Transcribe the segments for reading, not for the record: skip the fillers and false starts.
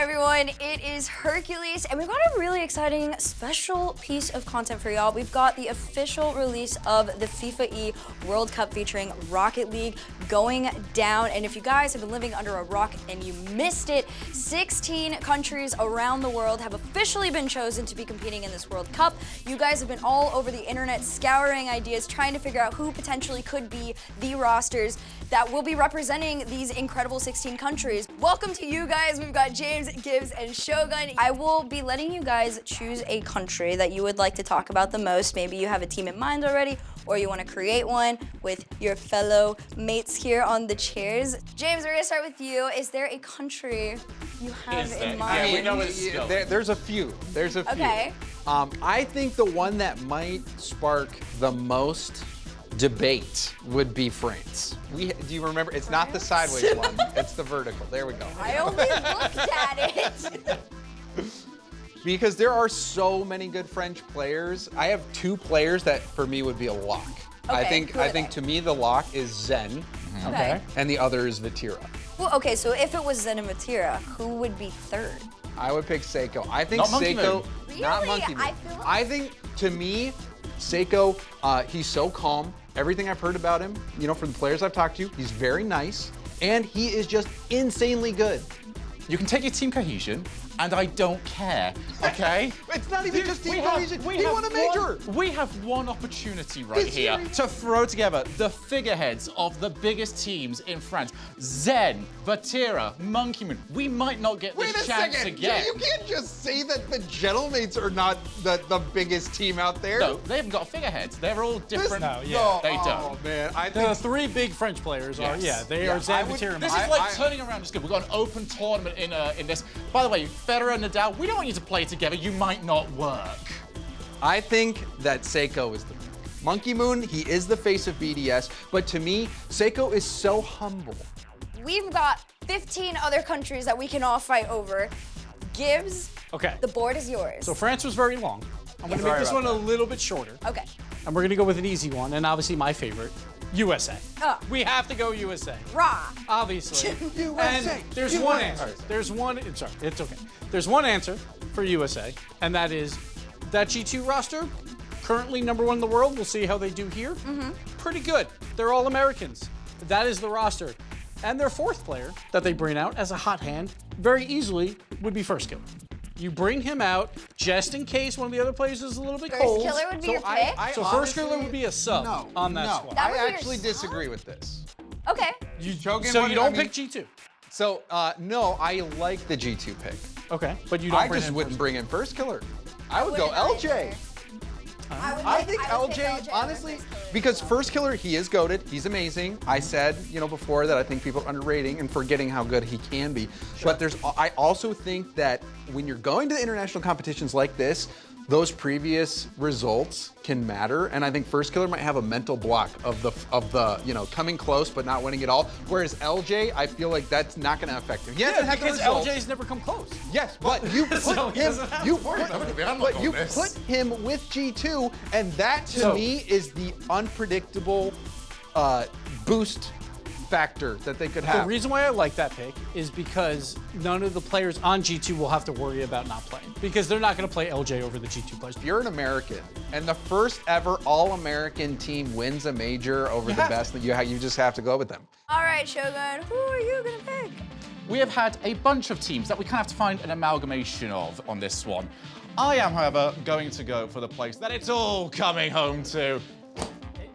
Hi everyone, it is Hercules, and we've got a really exciting special piece of content for y'all. We've got the official release of the FIFAe World Cup featuring Rocket League going down. And if you guys have been living under a rock and you missed it, 16 countries around the world have officially been chosen to be competing in this World Cup. You guys have been all over the internet scouring ideas, trying to figure out who potentially could be the rosters that will be representing these incredible 16 countries. Welcome to you guys. We've got James, Gibbs, and Shogun. I will be letting you guys choose a country that you would like to talk about the most. Maybe you have a team in mind already, or you want to create one with your fellow mates here on the chairs. James, we're gonna start with you. Is there a country you have in mind? Yeah, we know it's there's a few. There's a few. Okay. I think the one that might spark the most debate would be France. Do you remember? It's not the sideways one. It's the vertical. There we go. I only looked at it. Because there are so many good French players. I have two players that for me would be a lock. Okay, I think to me the lock is Zen. Okay. And the other is Vatira. Well, okay, so if it was Zen and Vatira, who would be third? I would pick Seiko. I think Not Monkey Seiko, Moon. not Really? Monkey Moon. I feel like- I think to me, Seiko, he's so calm. Everything I've heard about him, you know, from the players I've talked to, he's very nice, and he is just insanely good. You can take your team cohesion, and I don't care, okay? It's not even just team cohesion. He won a major. We have one opportunity right It's here serious. to throw together the figureheads of the biggest teams in France. Zen, Vatira, Monkey Moon. We might not get Wait this a chance second. again. You can't just say that the Gentlemates are not the biggest team out there. No, they haven't got figureheads. They're all different. No, yeah. They don't. Oh, man. I The think three big French players are, Yes. they Yeah, are Zen, I would- Vatira, and This Monkey. is like turning around just good. We've got an open tournament in this. By the way, Federer and Nadal, we don't want you to play together. You might not work. I think that Seiko is the Monkey Moon. He is the face of BDS, but to me, Seiko is so humble. We've got 15 other countries that we can all fight over. Gibbs, Okay. the board is yours. So France was very long. I'm going to Sorry make this about one a little bit shorter. Okay. And we're going to go with an easy one, and obviously my favorite, USA. Oh. We have to go USA. Raw. Obviously. USA, And there's USA. one answer. There's one, sorry, it's okay. There's one answer for USA, and that is that G2 roster, currently #1 in the world. We'll see how they do here. Pretty good. They're all Americans. That is the roster. And their fourth player that they bring out as a hot hand very easily would be First Killer. You bring him out just in case one of the other players is a little bit First cold. Killer would be your I- pick? I So First honestly- Killer would be a sub on that squad. That I would be your actually sub? disagree with this. Okay. Shogun, So what- you don't I mean- pick G2. So, no, I like the G2 pick. Okay, but you don't I bring just in wouldn't First bring in First Killer. I would go wouldn't LJ. either. I think LJ, honestly, because First Killer, he is goated. He's amazing. I said, you know, before that I think people are underrating and forgetting how good he can be. But I also think that when you're going to international competitions like this, those previous results can matter, and I think First Killer might have a mental block of the you know, coming close but not winning it all. Whereas LJ, I feel like that's not going to affect him. He hasn't had the because results. LJ's never come close. Yes, but you put So he him, doesn't have you to worry put, about it. I'm not but on you this. put him with G2, and that to So- me is the unpredictable boost factor that they could The have. reason why I like that pick is because none of the players on G2 will have to worry about not playing because they're not going to play LJ over the G2 players. If you're an American and the first ever All-American team wins a major over the have best, you just have to go with them. All right, Shogun, who are you gonna pick? We have had a bunch of teams that we kind of have to find an amalgamation of on this one. I am, however, going to go for the place that it's all coming home to.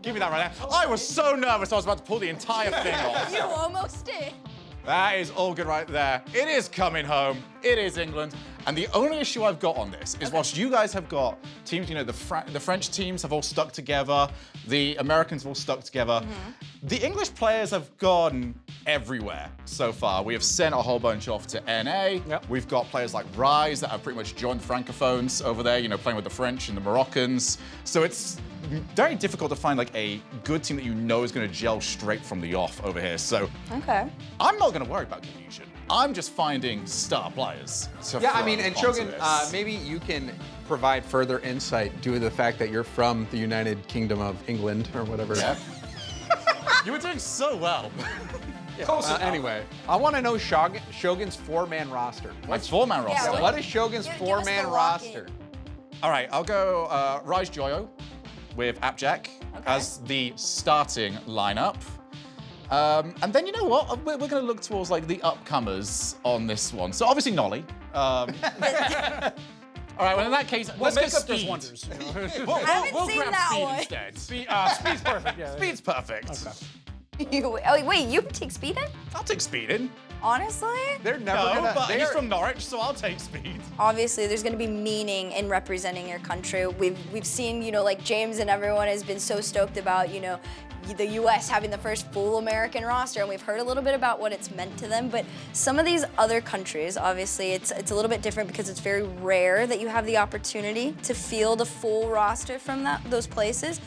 Give me that right there. I was so nervous I was about to pull the entire thing off. You almost did. That is all good right there. It is coming home. It is England. And the only issue I've got on this is whilst you guys have got teams, you know, the French teams have all stuck together, the Americans have all stuck together, the English players have gone everywhere so far. We have sent a whole bunch off to NA. Yep. We've got players like Rise that have pretty much joined the Francophones over there, you know, playing with the French and the Moroccans. So it's very difficult to find like a good team that you know is going to gel straight from the off over here. So Okay. I'm not going to worry about cohesion. I'm just finding star players to Yeah, I throw mean, and onto Shogun, this. maybe you can provide further insight due to the fact that you're from the United Kingdom of England or whatever. Yeah. You were doing so well. Anyway, I want to know Shogun's 4-man roster. My 4-man roster. Yeah, What is Shogun's Give us the 4-man roster? walking. All right, I'll go Rise Joyo with Appjack as the starting lineup. And then you know what? We're going to look towards like the upcomers on this one. So obviously Nolly. All right, well in that case, let's get Makeup does Speed. wonders. We'll haven't seen grab that Speed one. instead. Speed's perfect. Yeah. Speed's perfect. Wait, you take Speed in? I'll take Speed in. Honestly? They're never No, gonna. but they he's are- from Norwich, so I'll take Speed. Obviously, there's going to be meaning in representing your country. We've seen, you know, like James and everyone has been so stoked about, you know, the U.S. having the first full American roster, and we've heard a little bit about what it's meant to them. But some of these other countries, obviously, it's a little bit different because it's very rare that you have the opportunity to field a full roster from those places.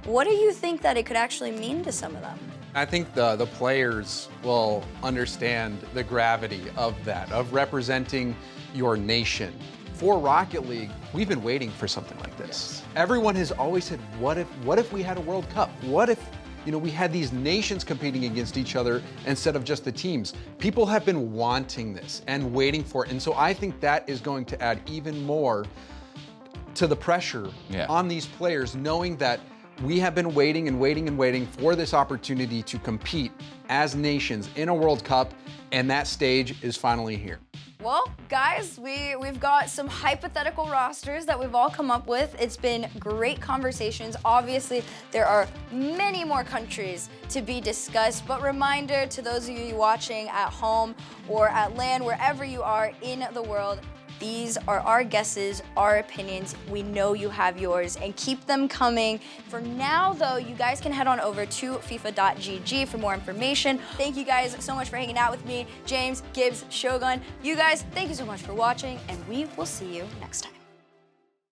What do you think that it could actually mean to some of them? I think the players will understand the gravity of that, of representing your nation. For Rocket League, we've been waiting for something like this. Everyone has always said, what if we had a World Cup? What if, you know, we had these nations competing against each other instead of just the teams? People have been wanting this and waiting for it. And so I think that is going to add even more to the pressure on these players, knowing that we have been waiting and waiting and waiting for this opportunity to compete as nations in a World Cup, and that stage is finally here. Well, guys, we've got some hypothetical rosters that we've all come up with. It's been great conversations. Obviously, there are many more countries to be discussed, but reminder to those of you watching at home or at land, wherever you are in the world, these are our guesses, our opinions. We know you have yours, and keep them coming. For now, though, you guys can head on over to FIFA.gg for more information. Thank you guys so much for hanging out with me. James, Gibbs, Shogun. You guys, thank you so much for watching, and we will see you next time.